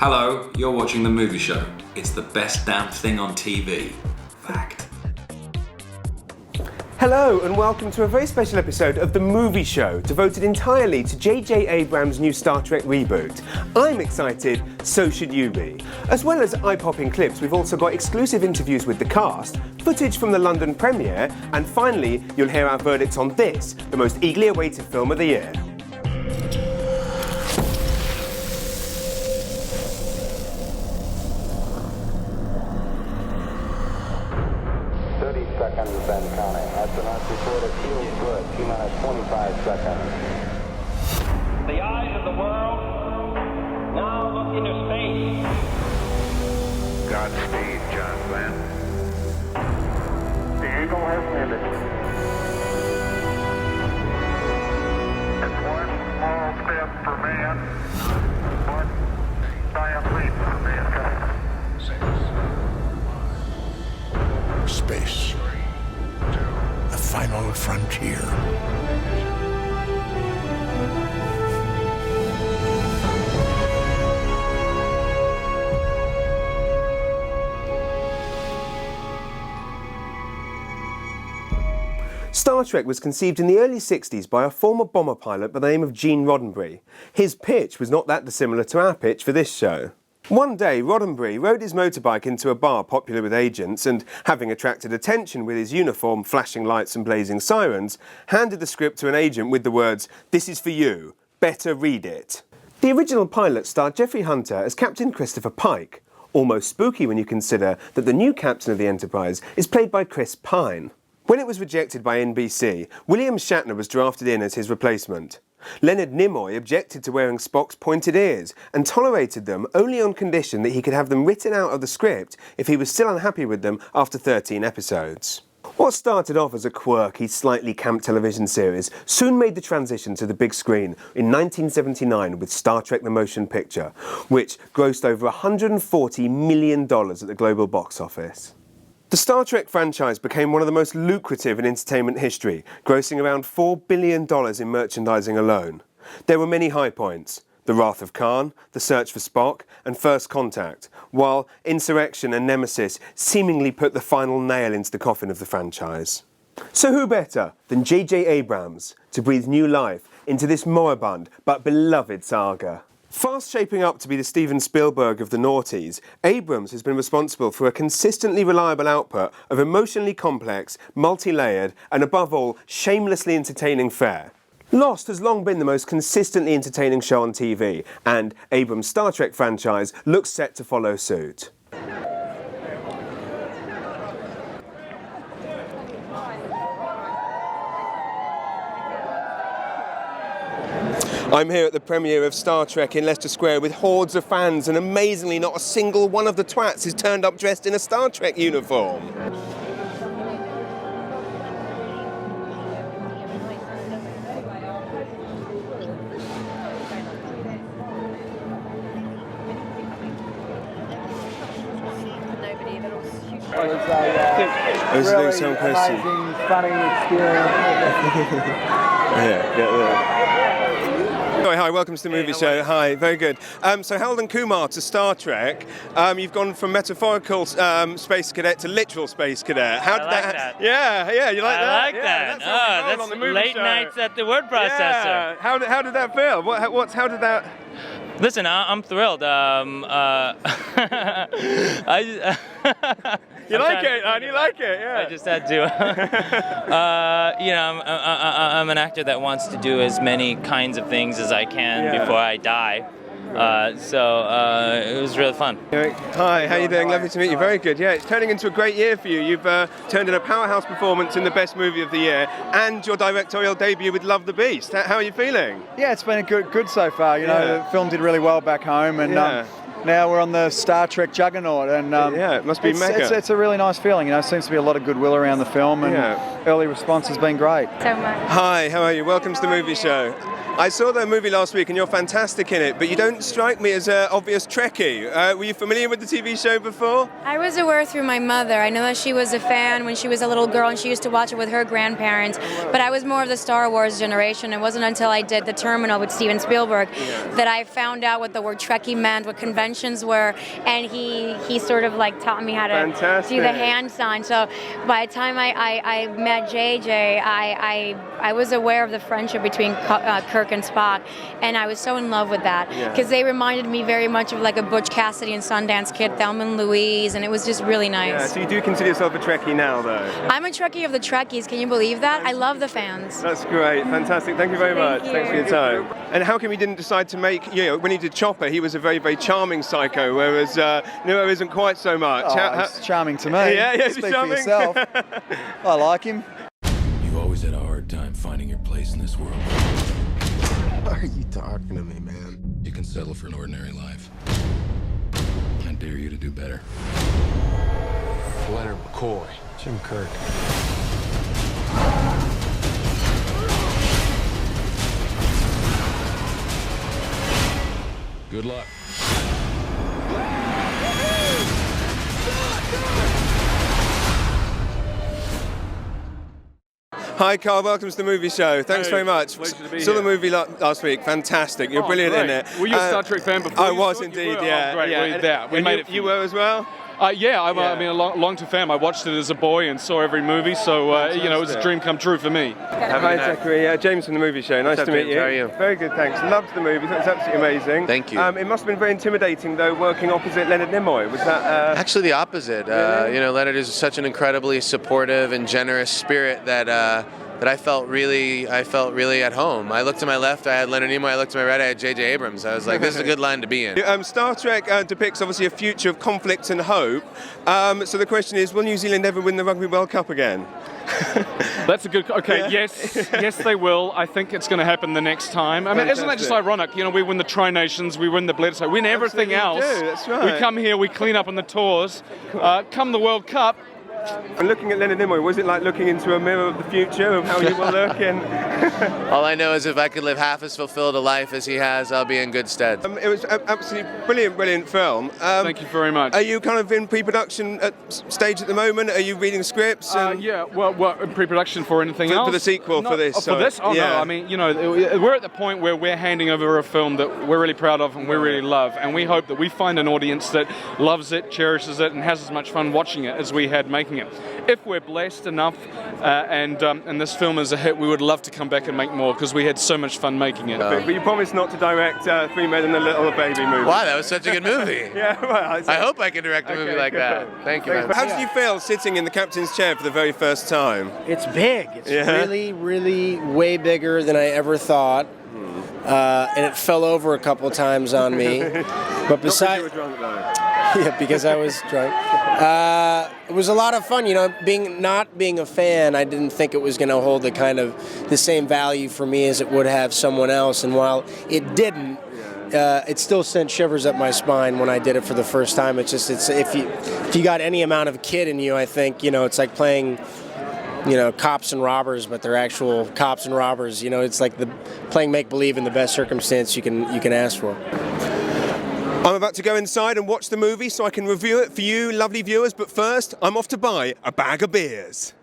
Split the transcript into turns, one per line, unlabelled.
Hello, you're watching The Movie Show. It's the best damn thing on TV. Fact.
Hello and welcome to a very special episode of The Movie Show, devoted entirely to J.J. Abrams' new Star Trek reboot. I'm excited, so should you be. As well as eye-popping clips, we've also got exclusive interviews with the cast, footage from the London premiere, and finally, you'll hear our verdicts on this, the most eagerly awaited film of the year.
30 seconds and counting. Astronauts report it feels good. T-minus 25 seconds.
The eyes of the world now look into space.
Godspeed, John Glenn. The Eagle has landed. It's one small step for man, one giant leap for mankind.
Space. The final frontier.
Star Trek was conceived in the early 60s by a former bomber pilot by the name of Gene Roddenberry. His pitch was not that dissimilar to our pitch for this show. One day, Roddenberry rode his motorbike into a bar popular with agents and, having attracted attention with his uniform, flashing lights and blazing sirens, handed the script to an agent with the words, "This is for you. Better read it." The original pilot starred Jeffrey Hunter as Captain Christopher Pike. Almost spooky when you consider that the new captain of the Enterprise is played by Chris Pine. When it was rejected by NBC, William Shatner was drafted in as his replacement. Leonard Nimoy objected to wearing Spock's pointed ears and tolerated them only on condition that he could have them written out of the script if he was still unhappy with them after 13 episodes. What started off as a quirky, slightly camp television series soon made the transition to the big screen in 1979 with Star Trek the Motion Picture, which grossed over $140 million at the global box office. The Star Trek franchise became one of the most lucrative in entertainment history, grossing around $4 billion in merchandising alone. There were many high points: The Wrath of Khan, The Search for Spock, and First Contact, while Insurrection and Nemesis seemingly put the final nail into the coffin of the franchise. So who better than J.J. Abrams to breathe new life into this moribund but beloved saga? Fast shaping up to be the Steven Spielberg of the noughties, Abrams has been responsible for a consistently reliable output of emotionally complex, multi-layered, and above all, shamelessly entertaining fare. Lost has long been the most consistently entertaining show on TV, and Abrams' Star Trek franchise looks set to follow suit. I'm here at the premiere of Star Trek in Leicester Square with hordes of fans, and amazingly not a single one of the twats is turned up dressed in a Star Trek uniform.
It was a really amazing, funny experience.
Yeah. Hi, welcome to the movie show. Hi, very good. So Harold and Kumar to Star Trek. You've gone from metaphorical space cadet to literal space cadet. How did that? Yeah, you like that?
I like that.
That's
That's late nights at the word processor.
Yeah. How did that feel? How did that?
Listen, I'm thrilled.
You like it, yeah.
I just had to. I'm an actor that wants to do as many kinds of things as I can before I die. So it was really fun.
Hi, how are you doing? Lovely to meet you. Very good. Yeah, it's turning into a great year for you. You've turned in a powerhouse performance in the best movie of the year, and your directorial debut with Love the Beast. How are you feeling?
Yeah, it's been good so far. You know, the film did really well back home, and now we're on the Star Trek juggernaut, and
it must be mega.
It's a really nice feeling. You know, seems to be a lot of goodwill around the film, and early response has been great.
So much.
Hi, how are you? Welcome to the movie show. I saw the movie last week and you're fantastic in it, but you don't strike me as an obvious Trekkie. Were you familiar with the TV show before?
I was aware through my mother. I know that she was a fan when she was a little girl and she used to watch it with her grandparents, but I was more of the Star Wars generation. It wasn't until I did The Terminal with Steven Spielberg that I found out what the word Trekkie meant, what convention conventions and he sort of like taught me how to do the hand sign. So by the time I met JJ, I was aware of the friendship between Kirk and Spock, and I was so in love with that because they reminded me very much of like a Butch Cassidy and Sundance Kid, Thelma and Louise, and it was just really nice.
Yeah, so you do consider yourself a Trekkie now, though?
I'm a Trekkie of the Trekkies. Can you believe that? I love the fans.
That's great. Fantastic. Thank you very much. Thanks for your time. And how come you didn't decide to make, when he did Chopper, he was a very, very charming psycho, whereas Nero isn't quite so much.
He's charming to me.
Yeah,
Speak
charming.
for yourself. I like him.
You've always had a hard time finding your place in this world.
Why are you talking to me, man?
You can settle for an ordinary life. I dare you to do better.
Leonard McCoy. Jim Kirk.
Good luck.
Hi, Carl. Welcome to the movie show. Thanks very much.
Pleasure to be
Saw
here.
the movie last week. Fantastic. You're brilliant
great.
in it.
Were you a Star Trek fan before?
I
you
was
saw it?
indeed.
You were?
Yeah.
Oh, great.
Yeah.
We, that. We made it.
You were as well.
I mean, a long-term fan. I watched it as a boy and saw every movie, so it was a dream come true for me.
Hi, Zachary. James from the movie show. Nice to meet you.
How are you?
Very good, thanks. Loved the movie. That was absolutely amazing.
Thank you.
It must have been very intimidating, though, working opposite Leonard Nimoy. Was that?
Actually, the opposite.
Really?
Leonard is such an incredibly supportive and generous spirit that I felt really at home. I looked to my left, I had Leonard Nimoy. I looked to my right, I had J.J. Abrams. I was like, this is a good line to be in.
Star Trek depicts obviously a future of conflict and hope. So the question is, will New Zealand ever win the Rugby World Cup again?
That's a good. Okay, yes, they will. I think it's going to happen the next time. I mean, isn't that just ironic? We win the Tri Nations, we win the Bledisloe, win everything else.
We do, that's right.
We come here, we clean up on the tours. Come the World Cup.
And looking at Leonard Nimoy, was it like looking into a mirror of the future of how you will look?
All I know is if I could live half as fulfilled a life as he has, I'll be in good stead.
It was absolutely brilliant film.
Thank you very much.
Are you kind of in pre-production stage at the moment? Are you reading scripts?
Yeah, well, in pre-production for anything else?
For the sequel, for this.
For this? Oh,
yeah.
no, I mean, we're at the point where we're handing over a film that we're really proud of and we really love, and we hope that we find an audience that loves it, cherishes it, and has as much fun watching it as we had making it. If we're blessed enough and this film is a hit, we would love to come back and make more because we had so much fun making it.
But you promised not to direct Three Men and a Little Baby movie.
Wow, that was such a good movie.
Yeah, well,
I hope I can direct a movie like that. Thank you, man.
How did you feel sitting in the captain's chair for the very first time?
It's big. It's really, really way bigger than I ever thought. And it fell over a couple times on me. But besides,
you were drunk, though.
Yeah, because I was drunk. It was a lot of fun, not being a fan, I didn't think it was going to hold the same value for me as it would have someone else. And while it didn't, it still sent shivers up my spine when I did it for the first time. It's if you got any amount of kid in you, I think, it's like playing, cops and robbers, but they're actual cops and robbers. It's like playing make-believe in the best circumstance you can ask for.
I'm about to go inside and watch the movie so I can review it for you, lovely viewers, but first, I'm off to buy a bag of beers.